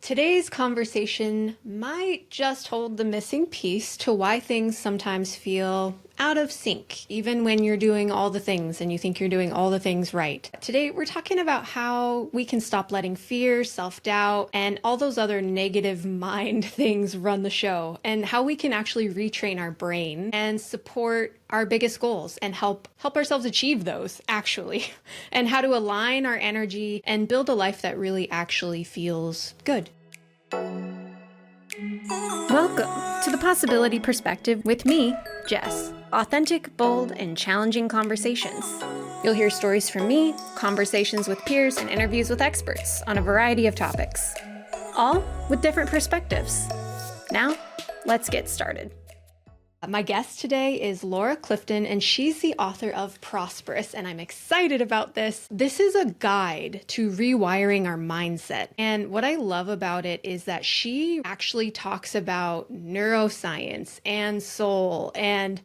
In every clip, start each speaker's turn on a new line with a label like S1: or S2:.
S1: Today's conversation might just hold the missing piece to why things sometimes feel out of sync, even when you're doing all the things and you think you're doing all the things right. Today, we're talking about how we can stop letting fear, self-doubt, and all those other negative mind things run the show, and how we can actually retrain our brain and support our biggest goals and help ourselves achieve those, actually, and how to align our energy and build a life that really actually feels good. Welcome to the Possibility Perspective with me, Jess. Authentic, bold, and challenging conversations. You'll hear stories from me, conversations with peers, and interviews with experts on a variety of topics, all with different perspectives. Now, let's get started. My guest today is Laura Clifton, and she's the author of Prosperous, and I'm excited about this. This is a guide to rewiring our mindset. And what I love about it is that she actually talks about neuroscience and soul and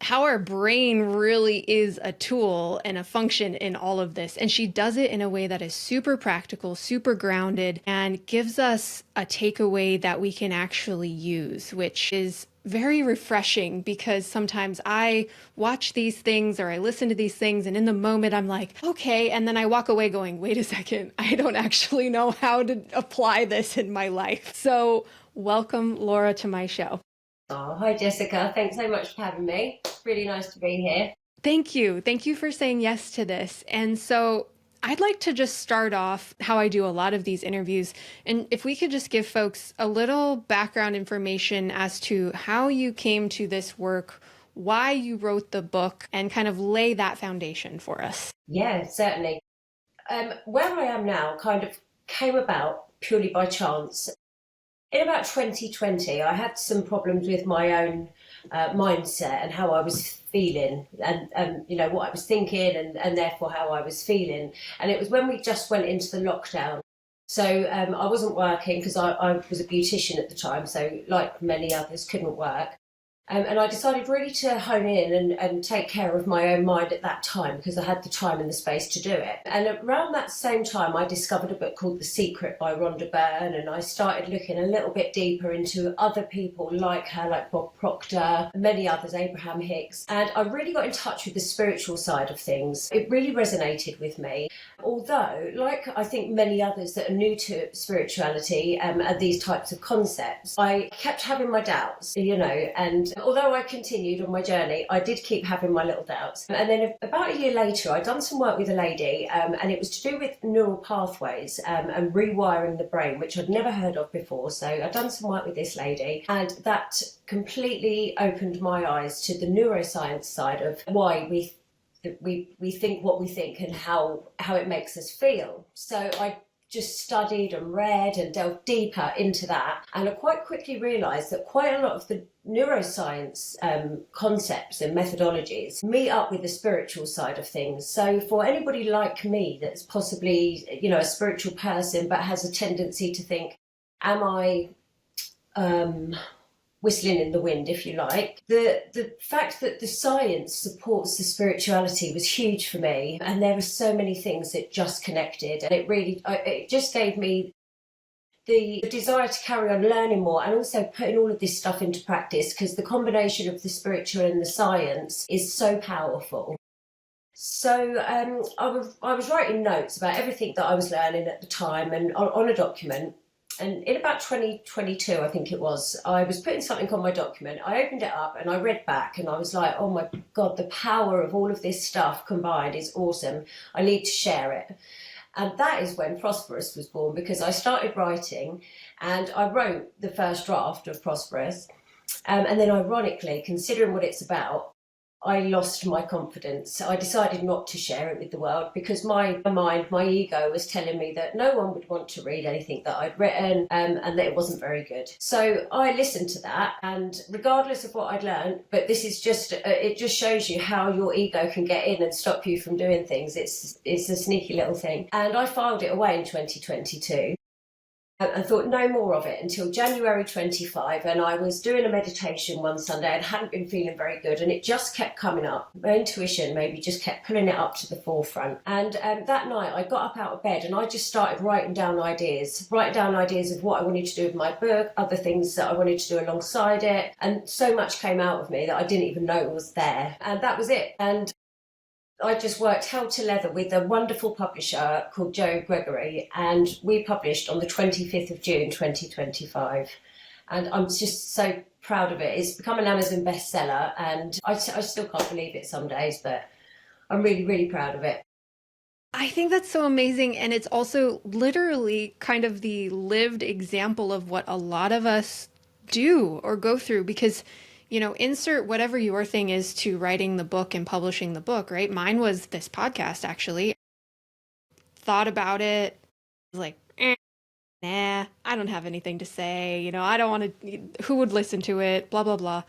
S1: how our brain really is a tool and a function in all of this. And she does it in a way that is super practical, super grounded, and gives us a takeaway that we can actually use, which is very refreshing because sometimes I watch these things or I listen to these things and in the moment I'm like, okay. And then I walk away going, wait a second, I don't actually know how to apply this in my life. So welcome, Laura, to my show.
S2: Oh, hi, Jessica. Thanks so much for having me. It's really nice to be here.
S1: Thank you. Thank you for saying yes to this. And so I'd like to just start off how I do a lot of these interviews. And if we could just give folks a little background information as to how you came to this work, why you wrote the book, and kind of lay that foundation for us.
S2: Yeah, certainly. Where I am now kind of came about purely by chance. In about 2020, I had some problems with my own mindset and how I was feeling and you know what I was thinking and therefore how I was feeling. And it was when we just went into the lockdown. So I wasn't working because I was a beautician at the time. So like many others, couldn't work. And I decided really to hone in and take care of my own mind at that time because I had the time and the space to do it. And around that same time, I discovered a book called The Secret by Rhonda Byrne, and I started looking a little bit deeper into other people like her, like Bob Proctor, and many others, Abraham Hicks. And I really got in touch with the spiritual side of things. It really resonated with me. Although, like I think many others that are new to spirituality and these types of concepts, I kept having my doubts, you know, and although I continued on my journey, I did keep having my little doubts. And then about a year later, I'd done some work with a lady and it was to do with neural pathways and rewiring the brain, which I'd never heard of before. So I'd done some work with this lady and that completely opened my eyes to the neuroscience side of why we think what we think and how it makes us feel. So I just studied and read and delved deeper into that. And I quite quickly realised that quite a lot of the neuroscience concepts and methodologies meet up with the spiritual side of things. So for anybody like me that's possibly, you know, a spiritual person but has a tendency to think, am I whistling in the wind, if you like. The fact that the science supports the spirituality was huge for me, and there were so many things that just connected, and it just gave me the desire to carry on learning more and also putting all of this stuff into practice, because the combination of the spiritual and the science is so powerful. So I was writing notes about everything that I was learning at the time and on a document. And in about 2022, I think it was, I was putting something on my document. I opened it up and I read back and I was like, oh my God, the power of all of this stuff combined is awesome. I need to share it. And that is when Prosperous was born, because I started writing and I wrote the first draft of Prosperous. And then ironically, considering what it's about, I lost my confidence. I decided not to share it with the world because my mind, my ego was telling me that no one would want to read anything that I'd written and that it wasn't very good. So I listened to that, and regardless of what I'd learned, but this is just, it just shows you how your ego can get in and stop you from doing things. It's a sneaky little thing. And I filed it away in 2022. and thought no more of it until January 25. And I was doing a meditation one Sunday and hadn't been feeling very good. And it just kept coming up. My intuition maybe just kept pulling it up to the forefront. And that night I got up out of bed and I just started writing down ideas of what I wanted to do with my book, other things that I wanted to do alongside it. And so much came out of me that I didn't even know was there. And that was it. And I just worked hell to leather with a wonderful publisher called Joe Gregory, and we published on the 25th of June 2025. And I'm just so proud of it. It's become an Amazon bestseller, and I still can't believe it some days, but I'm really, really proud of it.
S1: I think that's so amazing. And it's also literally kind of the lived example of what a lot of us do or go through, because insert whatever your thing is to writing the book and publishing the book, right? Mine was this podcast, actually. Thought about it, was like, nah, I don't have anything to say. I don't want to, who would listen to it, blah, blah, blah.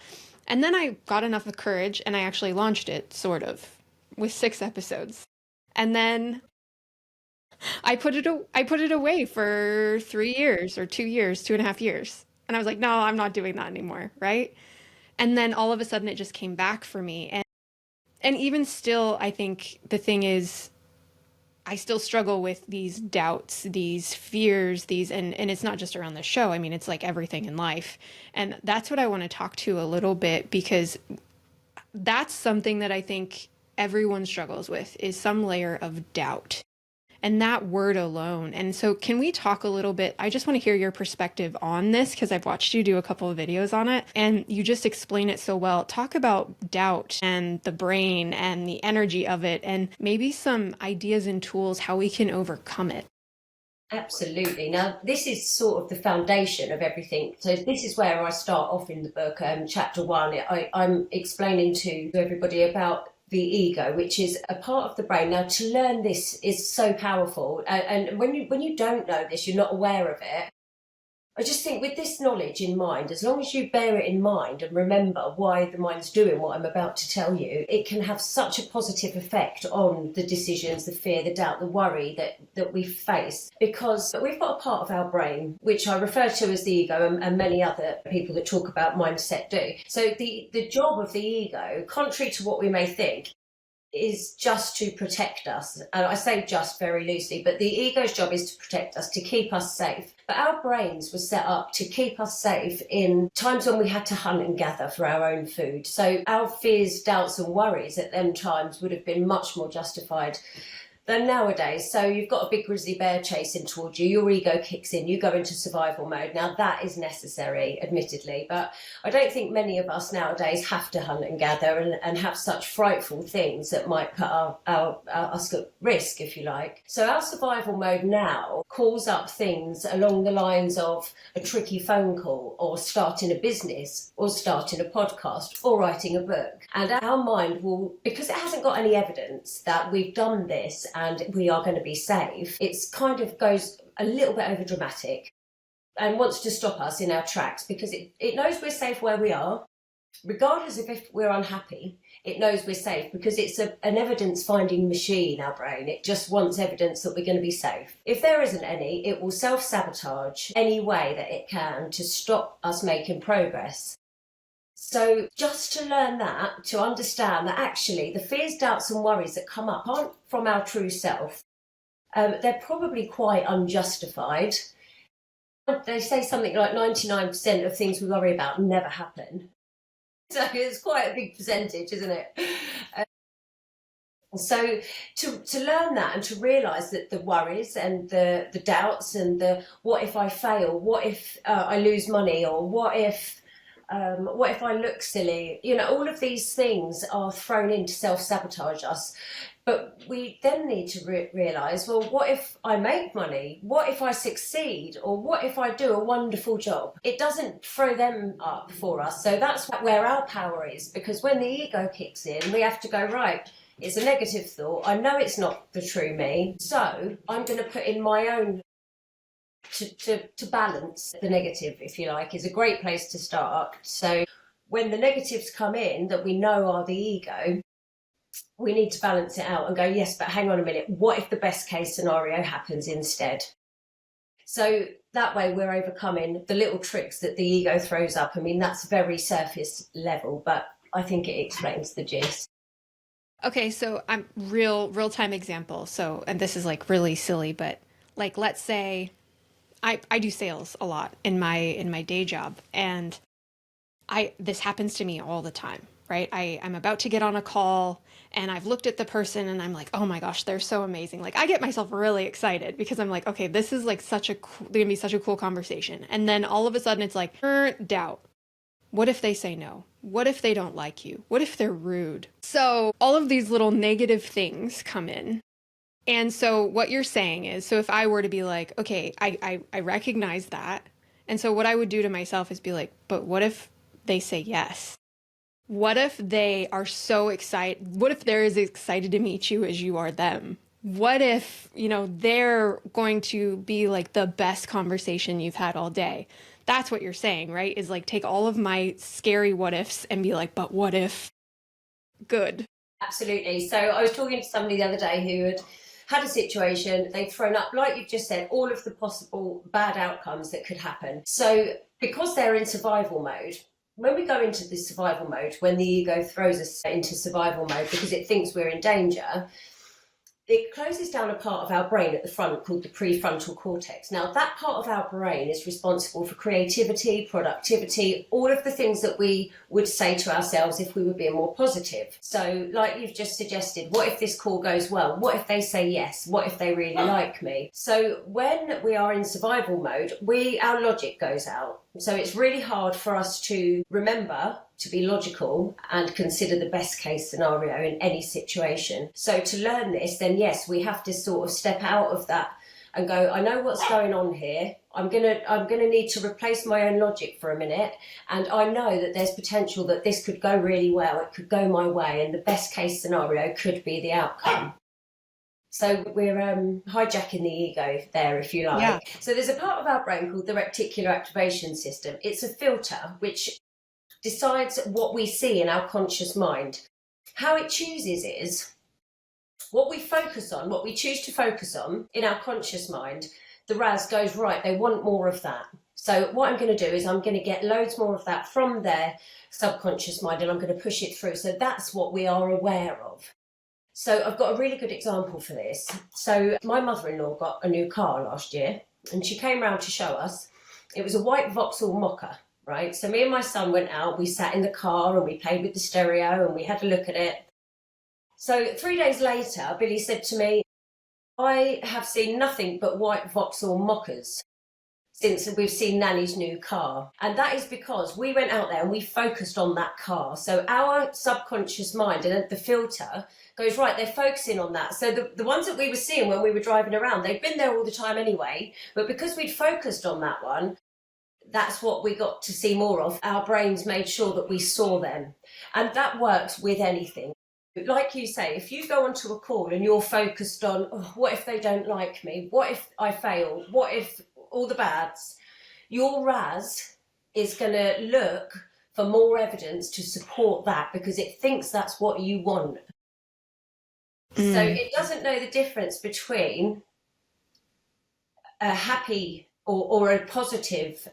S1: And then I got enough of courage and I actually launched it, sort of, with 6 episodes. And then I put it away for 3 years or 2 years, 2.5 years. And I was like, no, I'm not doing that anymore, right? And then all of a sudden it just came back for me. And even still, I think the thing is, I still struggle with these doubts, these fears, and it's not just around the show. I mean, it's like everything in life. And that's what I want to talk to a little bit, because that's something that I think everyone struggles with, is some layer of doubt. And that word alone. And so can we talk a little bit? I just want to hear your perspective on this, because I've watched you do a couple of videos on it and you just explain it so well. Talk about doubt and the brain and the energy of it, and maybe some ideas and tools how we can overcome it.
S2: Absolutely. Now, this is sort of the foundation of everything. So this is where I start off in the book. Chapter 1, I'm explaining to everybody about the ego, which is a part of the brain. Now, to learn this is so powerful. And when you don't know this, you're not aware of it. I just think with this knowledge in mind, as long as you bear it in mind and remember why the mind's doing what I'm about to tell you, it can have such a positive effect on the decisions, the fear, the doubt, the worry that we face. Because we've got a part of our brain, which I refer to as the ego, and many other people that talk about mindset do. So the job of the ego, contrary to what we may think, is just to protect us. And I say just very loosely, but the ego's job is to protect us, to keep us safe. But our brains were set up to keep us safe in times when we had to hunt and gather for our own food. So our fears, doubts and worries at them times would have been much more justified than nowadays. So you've got a big grizzly bear chasing towards you, your ego kicks in, you go into survival mode. Now that is necessary, admittedly, but I don't think many of us nowadays have to hunt and gather and have such frightful things that might put us at risk, if you like. So our survival mode now calls up things along the lines of a tricky phone call, or starting a business, or starting a podcast, or writing a book. And our mind will, because it hasn't got any evidence that we've done this and we are going to be safe, it's kind of goes a little bit over dramatic and wants to stop us in our tracks, because it knows we're safe where we are, regardless of if we're unhappy. It knows we're safe because it's an evidence finding machine, our brain. It just wants evidence that we're going to be safe. If there isn't any, it will self-sabotage any way that it can to stop us making progress. So just to learn that, to understand that actually the fears, doubts and worries that come up aren't from our true self. They're probably quite unjustified. They say something like 99% of things we worry about never happen. So it's quite a big percentage, isn't it? So to learn that and to realise that the worries and the doubts and the what if I fail, what if I lose money, or what if I look silly? All of these things are thrown in to self-sabotage us. But we then need to realise, well, what if I make money? What if I succeed? Or what if I do a wonderful job? It doesn't throw them up for us. So that's where our power is, because when the ego kicks in, we have to go, right, it's a negative thought. I know it's not the true me. So I'm going to put in my own to balance the negative, if you like, is a great place to start. So when the negatives come in that we know are the ego, we need to balance it out and go, yes, but hang on a minute, what if the best case scenario happens instead? So that way we're overcoming the little tricks that the ego throws up. I mean, that's very surface level, but I think it explains the gist.
S1: Okay, so I'm real time example. So, and this is like really silly, but like let's say I do sales a lot in my day job, and I this happens to me all the time, right? I'm about to get on a call and I've looked at the person and I'm like, oh my gosh, they're so amazing. Like I get myself really excited because I'm like, okay, this is like gonna be such a cool conversation. And then all of a sudden it's like, doubt. What if they say no? What if they don't like you? What if they're rude? So all of these little negative things come in. And so what you're saying is, so if I were to be like, okay, I recognize that. And so what I would do to myself is be like, but what if they say yes? What if they are so excited? What if they're as excited to meet you as you are them? What if, they're going to be like the best conversation you've had all day? That's what you're saying, right? Is like take all of my scary what ifs and be like, but what if good?
S2: Absolutely. So I was talking to somebody the other day who had a situation, they'd thrown up, like you've just said, all of the possible bad outcomes that could happen. So because they're in survival mode, when we go into this survival mode, when the ego throws us into survival mode because it thinks we're in danger, it closes down a part of our brain at the front called the prefrontal cortex. Now, that part of our brain is responsible for creativity, productivity, all of the things that we would say to ourselves if we were being more positive. So, like you've just suggested, what if this call goes well? What if they say yes? What if they really like me? So, when we are in survival mode, our logic goes out. So, it's really hard for us to remember to be logical and consider the best case scenario in any situation. So to learn this, then yes, we have to sort of step out of that and go, I know what's going on here. I'm gonna need to replace my own logic for a minute, and I know that there's potential that this could go really well, it could go my way, and the best case scenario could be the outcome. So we're hijacking the ego there, if you like.
S1: Yeah.
S2: So there's a part of our brain called the Reticular Activation System. It's a filter which decides what we see in our conscious mind. How it chooses is what we focus on, what we choose to focus on in our conscious mind. The RAS goes, right, they want more of that. So what I'm going to do is I'm going to get loads more of that from their subconscious mind and I'm going to push it through. So that's what we are aware of. So I've got a really good example for this. So my mother-in-law got a new car last year and she came round to show us. It was a white Vauxhall Mocha. Right, so me and my son went out, we sat in the car and we played with the stereo and we had a look at it. So 3 days later, Billy said to me, I have seen nothing but white Vauxhall Mochas since we've seen Nanny's new car. And that is because we went out there and we focused on that car. So our subconscious mind and the filter goes, right, they're focusing on that. So the ones that we were seeing when we were driving around, they'd been there all the time anyway, but because we'd focused on that one, that's what we got to see more of. Our brains made sure that we saw them. And that works with anything. Like you say, if you go onto a call and you're focused on, oh, what if they don't like me? What if I fail? What if all the bads? Your RAS is going to look for more evidence to support that because it thinks that's what you want. So it doesn't know the difference between a happy or a positive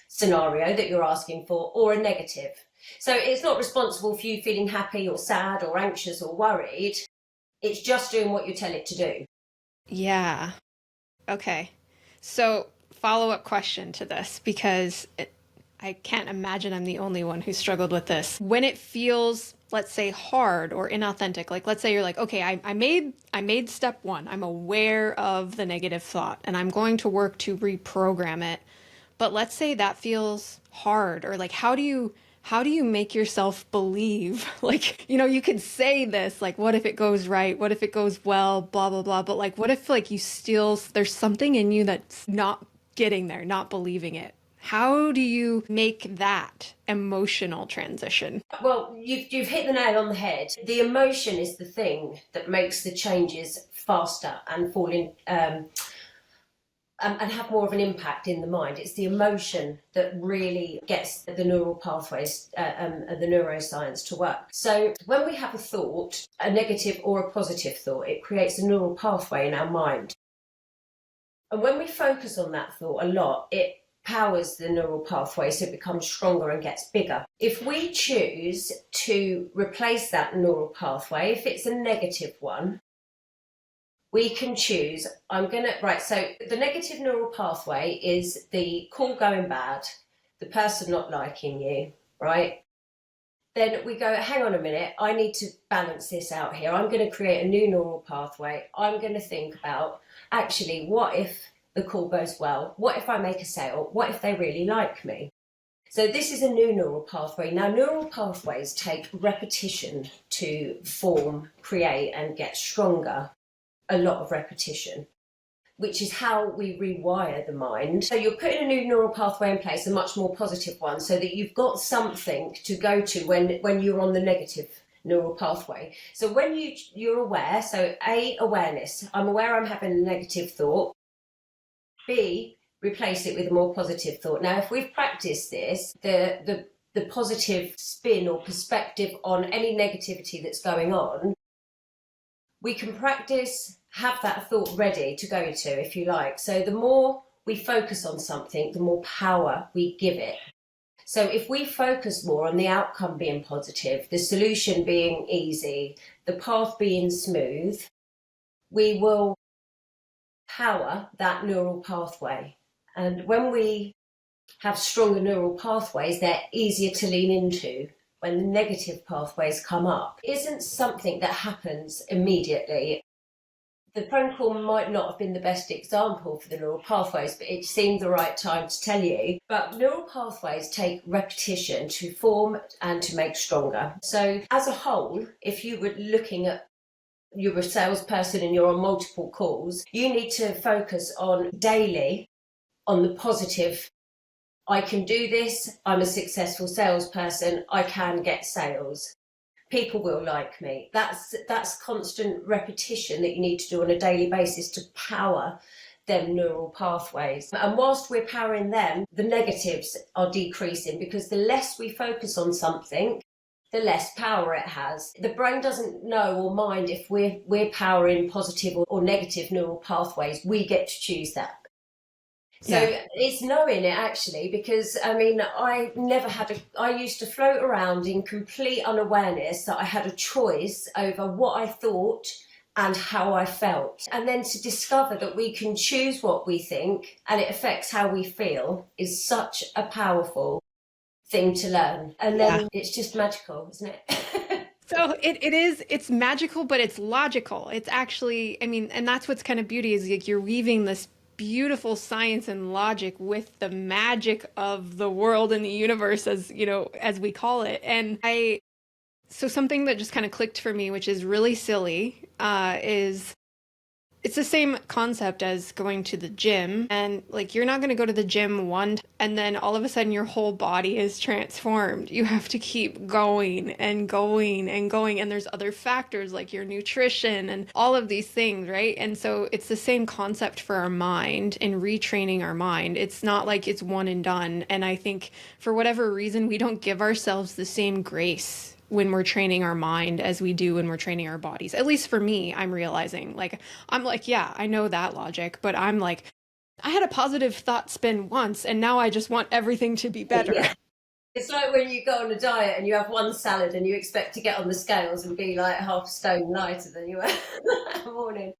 S2: scenario that you're asking for or a negative. So it's not responsible for you feeling happy or sad or anxious or worried. It's just doing what you tell it to do.
S1: Yeah. Okay. So follow-up question to this, because I can't imagine I'm the only one who struggled with this. When it feels, let's say, hard or inauthentic, like let's say you're like, okay, I made step one. I'm aware of the negative thought and I'm going to work to reprogram it. But let's say that feels hard, or like how do you make yourself believe, like, you could say this, like, what if it goes right? What if it goes well? Blah, blah, blah. But like, what if like there's something in you that's not getting there, not believing it? How do you make that emotional transition?
S2: Well, you've hit the nail on the head. The emotion is the thing that makes the changes faster and fall in, and have more of an impact in the mind. It's the emotion that really gets the neural pathways, the neuroscience to work. So when we have a thought, a negative or a positive thought, it creates a neural pathway in our mind. And when we focus on that thought a lot, it powers the neural pathway so it becomes stronger and gets bigger. If we choose to replace that neural pathway, if it's a negative one, we can choose, so the negative neural pathway is the call going bad, the person not liking you, right? Then we go, hang on a minute, I need to balance this out here. I'm going to create a new neural pathway. I'm going to think about, actually, what if the call goes well? What if I make a sale? What if they really like me? So this is a new neural pathway. Now, neural pathways take repetition to form, create, and get stronger. A lot of repetition, which is how we rewire the mind. So you're putting a new neural pathway in place, a much more positive one, so that you've got something to go to when you're on the negative neural pathway. So when you're aware, so A, awareness. I'm aware I'm having a negative thought. B, replace it with a more positive thought. Now, if we've practiced this, the positive spin or perspective on any negativity that's going on, we can practice, have that thought ready to go to, if you like. So the more we focus on something, the more power we give it. So if we focus more on the outcome being positive, the solution being easy, the path being smooth, we will power that neural pathway. And when we have stronger neural pathways, they're easier to lean into. When the negative pathways come up, isn't something that happens immediately. The phone call might not have been the best example for the neural pathways, but it seemed the right time to tell you. But neural pathways take repetition to form and to make stronger. So as a whole, if you were looking at, you're a salesperson and you're on multiple calls, you need to focus on daily, on the positive. I can do this, I'm a successful salesperson, I can get sales. People will like me. That's constant repetition that you need to do on a daily basis to power them neural pathways. And whilst we're powering them, the negatives are decreasing, because the less we focus on something, the less power it has. The brain doesn't know or mind if we're powering positive or negative neural pathways. We get to choose that. So it's knowing it, actually, because I mean, I used to float around in complete unawareness that I had a choice over what I thought and how I felt. And then to discover that we can choose what we think and it affects how we feel is such a powerful thing to learn. And then it's just magical, isn't it?
S1: So it's magical, but it's logical. It's actually, I mean, and that's what's kind of beauty, is like you're weaving this beautiful science and logic with the magic of the world and the universe, as you know, as we call it. And so something that just kind of clicked for me, which is really silly, is it's the same concept as going to the gym. And like, you're not going to go to the gym and then all of a sudden your whole body is transformed. You have to keep going and going and going. And there's other factors like your nutrition and all of these things, right? And so it's the same concept for our mind and retraining our mind. It's not like it's one and done. And I think for whatever reason, we don't give ourselves the same grace when we're training our mind as we do when we're training our bodies. At least for me, I'm realizing, like, I'm like, yeah, I know that logic, but I'm like, I had a positive thought spin once and now I just want everything to be better.
S2: Yeah. It's like when you go on a diet and you have one salad and you expect to get on the scales and be like half a stone lighter than you were that morning.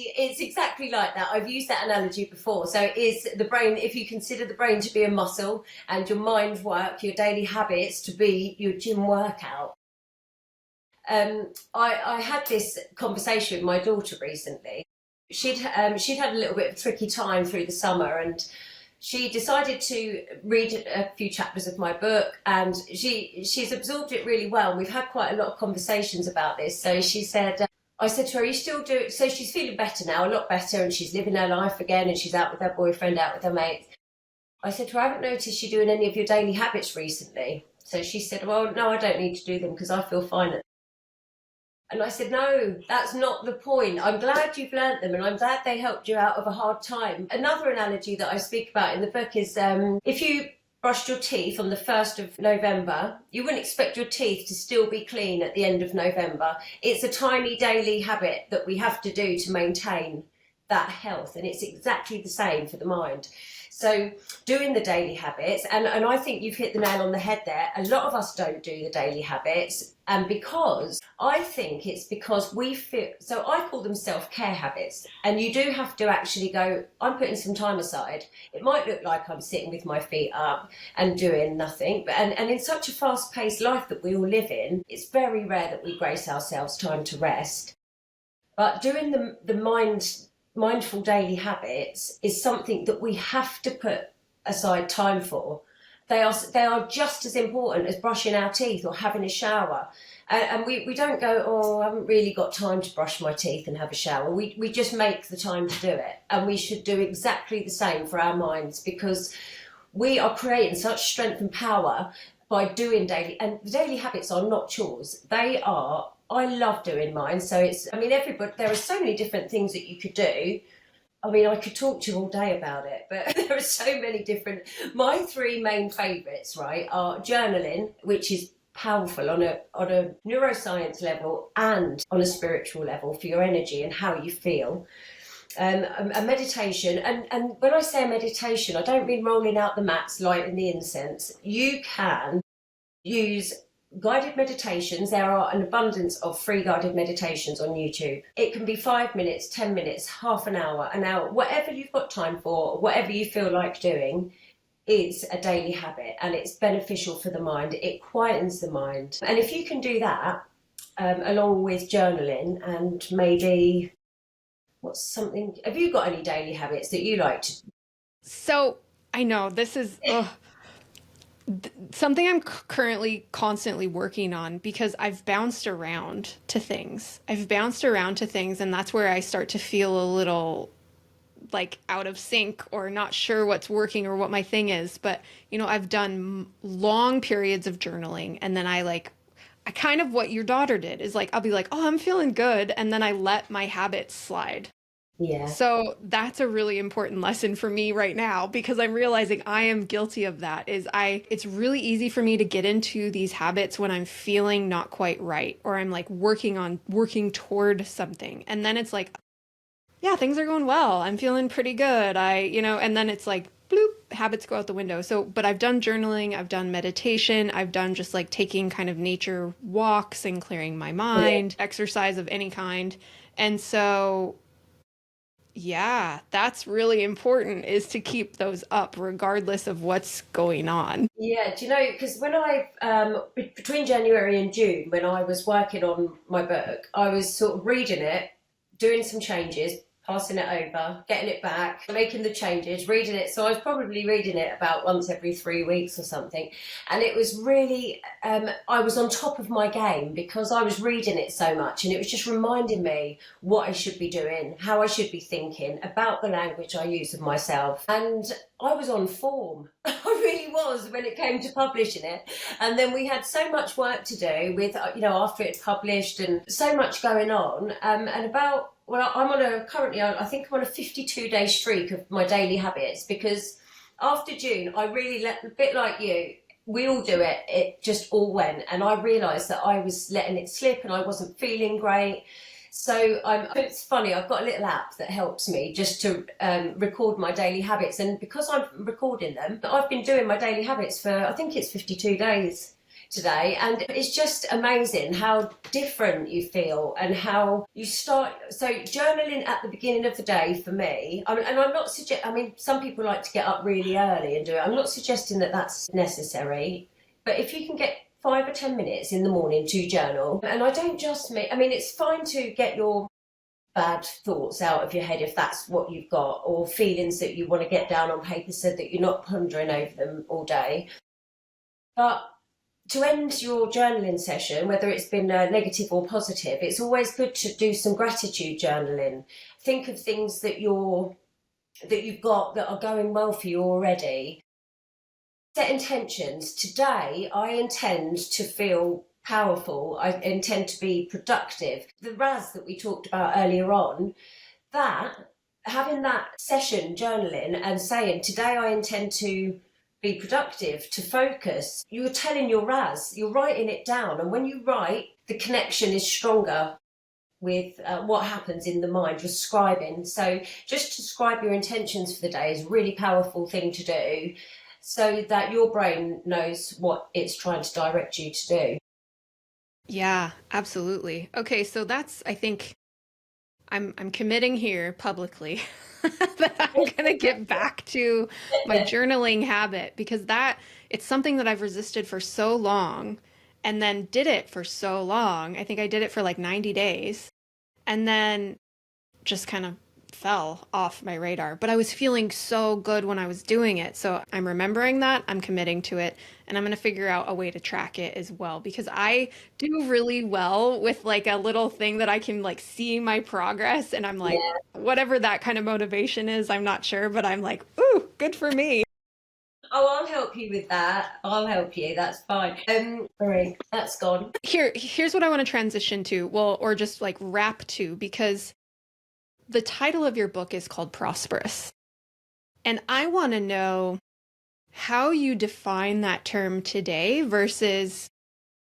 S2: It's exactly like that. I've used that analogy before. So is the brain, if you consider the brain to be a muscle and your mind work, your daily habits to be your gym workout. I had this conversation with my daughter recently. She'd had a little bit of a tricky time through the summer, and she decided to read a few chapters of my book, and she's absorbed it really well. We've had quite a lot of conversations about this. So she said, I said to her, are you still doing, so she's feeling better now, a lot better, and she's living her life again, and she's out with her boyfriend, out with her mates. I said to her, I haven't noticed you doing any of your daily habits recently. So she said, well, no, I don't need to do them because I feel fine. And I said, no, that's not the point. I'm glad you've learnt them and I'm glad they helped you out of a hard time. Another analogy that I speak about in the book is if you brushed your teeth on the 1st of November, you wouldn't expect your teeth to still be clean at the end of November. It's a tiny daily habit that we have to do to maintain that health, and it's exactly the same for the mind. So doing the daily habits, and I think you've hit the nail on the head there. A lot of us don't do the daily habits, and because I think it's because we feel, so I call them self-care habits, and you do have to actually go, I'm putting some time aside. It might look like I'm sitting with my feet up and doing nothing, but and in such a fast-paced life that we all live in, it's very rare that we grace ourselves time to rest. But doing the mindful daily habits is something that we have to put aside time for. They are just as important as brushing our teeth or having a shower. And we don't go, oh, I haven't really got time to brush my teeth and have a shower. We just make the time to do it. And we should do exactly the same for our minds, because we are creating such strength and power by doing daily. And the daily habits are not chores. They are, I love doing mine. So everybody, there are so many different things that you could do. I mean, I could talk to you all day about it, but there are so many different. My three main favourites, right, are journaling, which is powerful on a neuroscience level and on a spiritual level for your energy and how you feel. A meditation, and when I say a meditation, I don't mean rolling out the mats, lighting the incense. You can use guided meditations. There are an abundance of free guided meditations on YouTube. It can be 5 minutes, 10 minutes, half an hour, whatever you've got time for, whatever you feel like doing is a daily habit, and it's beneficial for the mind. It quietens the mind. And if you can do that, along with journaling and maybe have you got any daily habits that you like to?
S1: So I know this is something I'm currently constantly working on, because I've bounced around to things. And that's where I start to feel a little like out of sync or not sure what's working or what my thing is. But, I've done long periods of journaling, and then I kind of what your daughter did is I'll be like, oh, I'm feeling good. And then I let my habits slide.
S2: Yeah.
S1: So that's a really important lesson for me right now, because I'm realizing I am guilty of that. It's really easy for me to get into these habits when I'm feeling not quite right, or I'm working toward something. And then it's like, yeah, things are going well. I'm feeling pretty good. And then it's like, bloop, habits go out the window. So, but I've done journaling, I've done meditation, I've done just taking kind of nature walks and clearing my mind, exercise of any kind. And so, yeah, that's really important, is to keep those up regardless of what's going on.
S2: Yeah, do you know, because when between January and June, when I was working on my book, I was sort of reading it, doing some changes, passing it over, getting it back, making the changes, reading it. So I was probably reading it about once every 3 weeks or something. And it was really, I was on top of my game because I was reading it so much, and it was just reminding me what I should be doing, how I should be thinking, about the language I use of myself. And I was on form. I really was when it came to publishing it. And then we had so much work to do with, after it's published, and so much going on. I think I'm on a 52-day streak of my daily habits, because after June, I really a bit like you, we all do it, it just all went. And I realised that I was letting it slip and I wasn't feeling great. So it's funny, I've got a little app that helps me just to record my daily habits. And because I'm recording them, I've been doing my daily habits for, I think it's 52 days today. And it's just amazing how different you feel and how you start. So journaling at the beginning of the day for me, and I'm not some people like to get up really early and do it. I'm not suggesting that that's necessary, but if you can get 5 or 10 minutes in the morning to journal. And I don't just mean, it's fine to get your bad thoughts out of your head if that's what you've got, or feelings that you want to get down on paper so that you're not pondering over them all day. But to end your journaling session, whether it's been negative or positive, it's always good to do some gratitude journaling. Think of things that you've got that are going well for you already. Set intentions. Today, I intend to feel powerful. I intend to be productive. The RAS that we talked about earlier on, having that session journaling and saying, today I intend to be productive, to focus. You're telling your RAS, you're writing it down. And when you write, the connection is stronger. with what happens in the mind, you're scribing. So just to scribe your intentions for the day is a really powerful thing to do, so that your brain knows what it's trying to direct you to do.
S1: Yeah, absolutely. Okay, so that's, I think I'm committing here publicly that I'm gonna get back to my journaling habit, because it's something that I've resisted for so long and then did it for so long. I think I did it for like 90 days and then just kind of fell off my radar. But I was feeling so good when I was doing it. So I'm remembering that, I'm committing to it, and I'm going to figure out a way to track it as well, because I do really well with like a little thing that I can like see my progress, and I'm like,
S2: Yeah.
S1: whatever that kind of motivation is, I'm not sure, but I'm like, ooh, good for me.
S2: Oh, I'll help you with that. I'll help you. That's fine. Sorry, that's gone.
S1: Here's what I want to transition to, well, or just like wrap to, because the title of your book is called Prosperous. And I want to know how you define that term today versus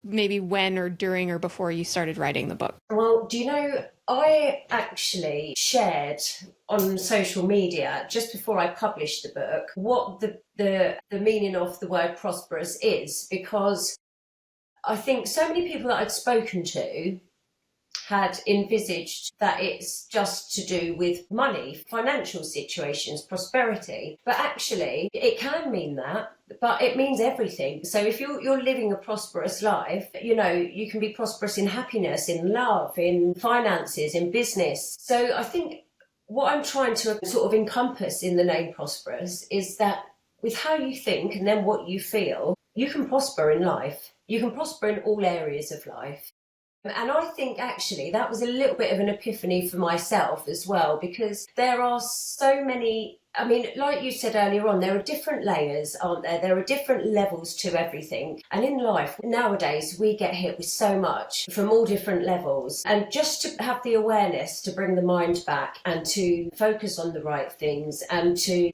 S1: maybe when or during or before you started writing the book.
S2: Well, do you know, I actually shared on social media just before I published the book what the meaning of the word prosperous is, because I think so many people that I'd spoken to had envisaged that it's just to do with money, financial situations, prosperity. But actually, it can mean that, but it means everything. So if you're living a prosperous life, you know, you can be prosperous in happiness, in love, in finances, in business. So I think what I'm trying to sort of encompass in the name Prosperous is that with how you think and then what you feel, you can prosper in life. You can prosper in all areas of life. And I think actually that was a little bit of an epiphany for myself as well, because there are so many, I mean, like you said earlier on, there are different layers, aren't there? There are different levels to everything. And in life, nowadays, we get hit with so much from all different levels. And just to have the awareness to bring the mind back and to focus on the right things and to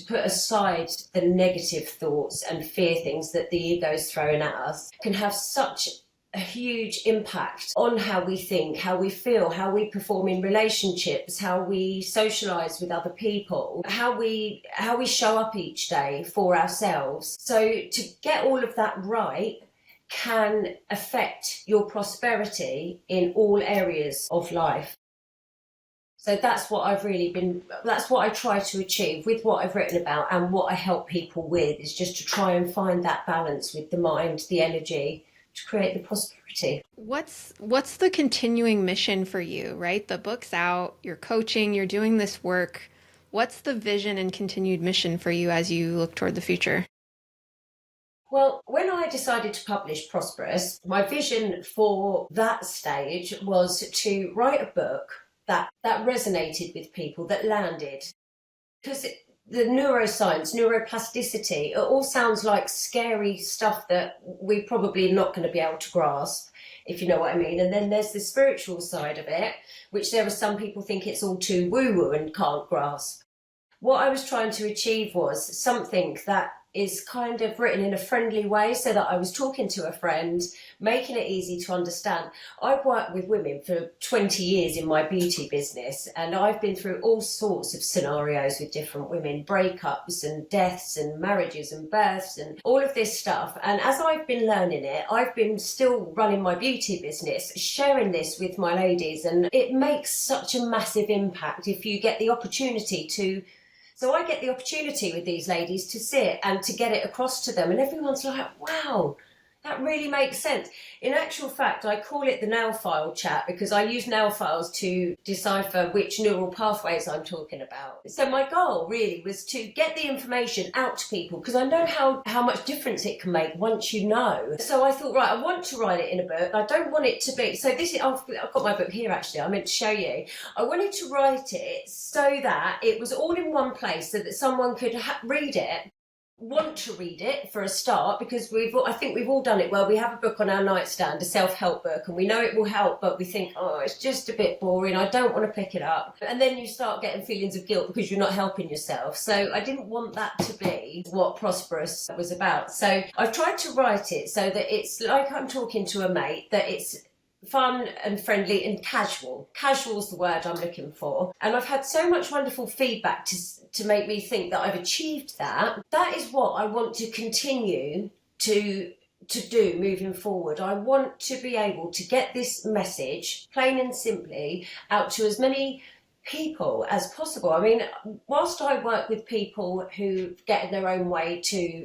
S2: put aside the negative thoughts and fear things that the ego's throwing at us can have such a huge impact on how we think, how we feel, how we perform in relationships, how we socialize with other people, how we show up each day for ourselves. So to get all of that right can affect your prosperity in all areas of life. So that's what that's what I try to achieve with what I've written about, and what I help people with is just to try and find that balance with the mind, the energy, to create the prosperity.
S1: What's the continuing mission for you, right? The book's out, you're coaching, you're doing this work. What's the vision and continued mission for you as you look toward the future?
S2: Well, when I decided to publish Prosperous, my vision for that stage was to write a book that resonated with people, that landed. Because the neuroscience, neuroplasticity, it all sounds like scary stuff that we're probably not going to be able to grasp, if you know what I mean. And then there's the spiritual side of it, which there are some people think it's all too woo-woo and can't grasp. What I was trying to achieve was something that is kind of written in a friendly way, so that I was talking to a friend, making it easy to understand. I've worked with women for 20 years in my beauty business, and I've been through all sorts of scenarios with different women, breakups and deaths and marriages and births and all of this stuff. And as I've been learning it, I've been still running my beauty business, sharing this with my ladies, and it makes such a massive impact if you get the opportunity to. So I get the opportunity with these ladies to sit and to get it across to them, and everyone's like, wow, that really makes sense. In actual fact, I call it the nail file chat, because I use nail files to decipher which neural pathways I'm talking about. So my goal really was to get the information out to people, because I know how much difference it can make once you know. So I thought, right, I want to write it in a book. I don't want it to be, so this is, I've got my book here actually, I meant to show you. I wanted to write it so that it was all in one place, so that someone could read it, want to read it for a start, because I think we've all done it. Well, we have a book on our nightstand, a self-help book, and we know it will help, but we think, oh, it's just a bit boring, I don't want to pick it up. And then you start getting feelings of guilt because you're not helping yourself. So I didn't want that to be what Prosperous was about. So I've tried to write it so that it's like I'm talking to a mate, that it's fun and friendly and casual. Casual is the word I'm looking for. And I've had so much wonderful feedback to make me think that I've achieved that. That is what I want to continue to do moving forward. I want to be able to get this message, plain and simply, out to as many people as possible. I mean, whilst I work with people who get in their own way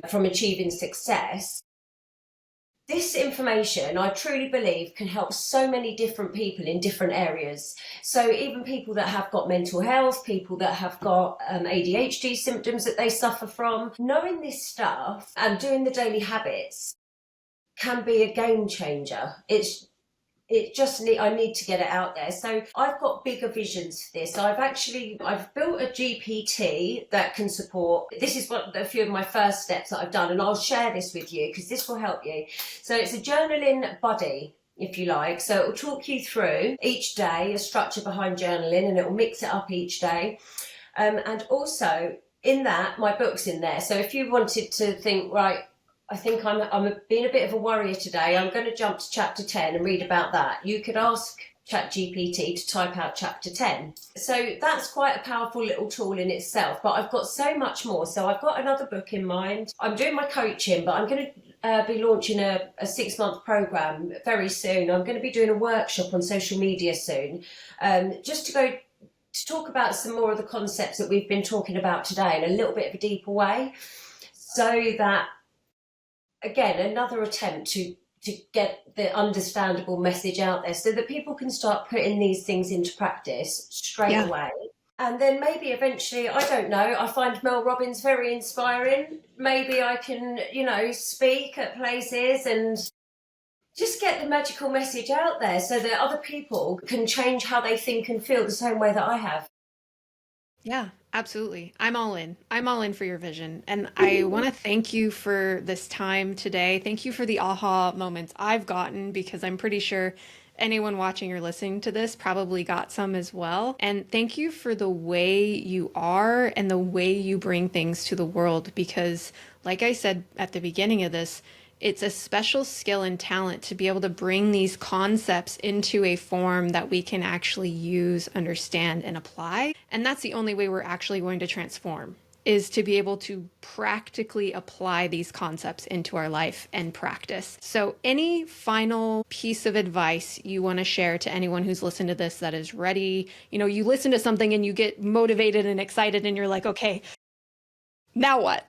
S2: from achieving success, this information, I truly believe, can help so many different people in different areas. So even people that have got mental health, people that have got ADHD symptoms that they suffer from, knowing this stuff and doing the daily habits can be a game changer. I need to get it out there. So I've got bigger visions for this. I've built a GPT that can support. This is a few of my first steps that I've done, and I'll share this with you because this will help you. So it's a journaling buddy, if you like. So it will talk you through each day, a structure behind journaling, and it will mix it up each day. And also in that, my book's in there. So if you wanted to think, right, I think I'm being a bit of a worrier today, I'm going to jump to chapter 10 and read about that. You could ask ChatGPT to type out chapter 10. So that's quite a powerful little tool in itself, but I've got so much more. So I've got another book in mind. I'm doing my coaching, but I'm going to be launching a 6-month program very soon. I'm going to be doing a workshop on social media soon, just to talk about some more of the concepts that we've been talking about today in a little bit of a deeper way, so that, again, another attempt to get the understandable message out there so that people can start putting these things into practice straight away. And then maybe eventually, I don't know, I find Mel Robbins very inspiring. Maybe I can, speak at places and just get the magical message out there so that other people can change how they think and feel the same way that I have.
S1: Yeah, absolutely. I'm all in. I'm all in for your vision. And I want to thank you for this time today. Thank you for the aha moments I've gotten, because I'm pretty sure anyone watching or listening to this probably got some as well. And thank you for the way you are and the way you bring things to the world, because like I said at the beginning of this, it's a special skill and talent to be able to bring these concepts into a form that we can actually use, understand, and apply. And that's the only way we're actually going to transform, is to be able to practically apply these concepts into our life and practice. So any final piece of advice you want to share to anyone who's listened to this that is ready? You listen to something and you get motivated and excited and you're like, okay, now what?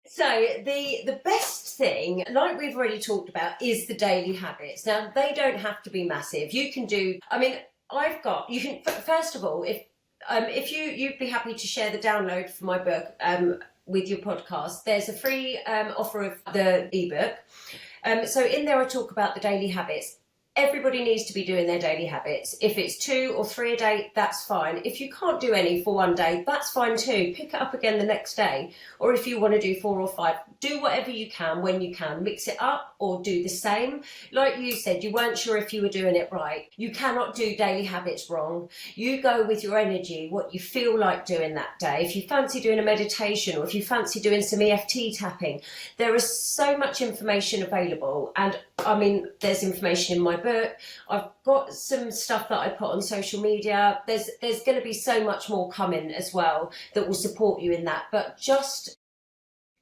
S2: So the best thing, like we've already talked about, is the daily habits. Now, they don't have to be massive. You can do, first of all, if you'd be happy to share the download for my book with your podcast, there's a free offer of the ebook. So in there I talk about the daily habits. Everybody needs to be doing their daily habits. If it's 2 or 3 a day, that's fine. If you can't do any for one day, that's fine too. Pick it up again the next day. Or if you want to do 4 or 5, do whatever you can when you can. Mix it up or do the same. Like you said, you weren't sure if you were doing it right. You cannot do daily habits wrong. You go with your energy, what you feel like doing that day. If you fancy doing a meditation, or if you fancy doing some EFT tapping, there is so much information available. And there's information in my book. I've got some stuff that I put on social media. There's going to be so much more coming as well that will support you in that. But just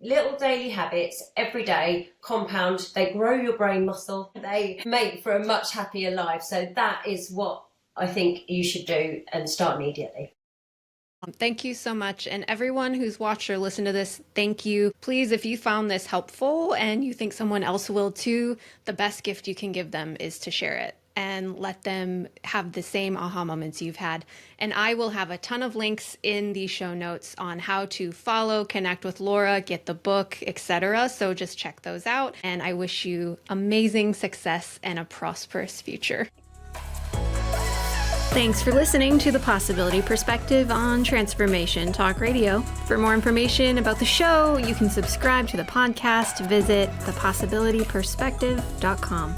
S2: little daily habits every day compound. They grow your brain muscle. They make for a much happier life. So that is what I think you should do, and start immediately.
S1: Thank you so much. And everyone who's watched or listened to this, thank you. Please, if you found this helpful and you think someone else will too, the best gift you can give them is to share it and let them have the same aha moments you've had. And I will have a ton of links in the show notes on how to follow, connect with Laura, get the book, etc. So just check those out. And I wish you amazing success and a prosperous future. Thanks for listening to The Possibility Perspective on Transformation Talk Radio. For more information about the show, you can subscribe to the podcast. Visit thepossibilityperspective.com.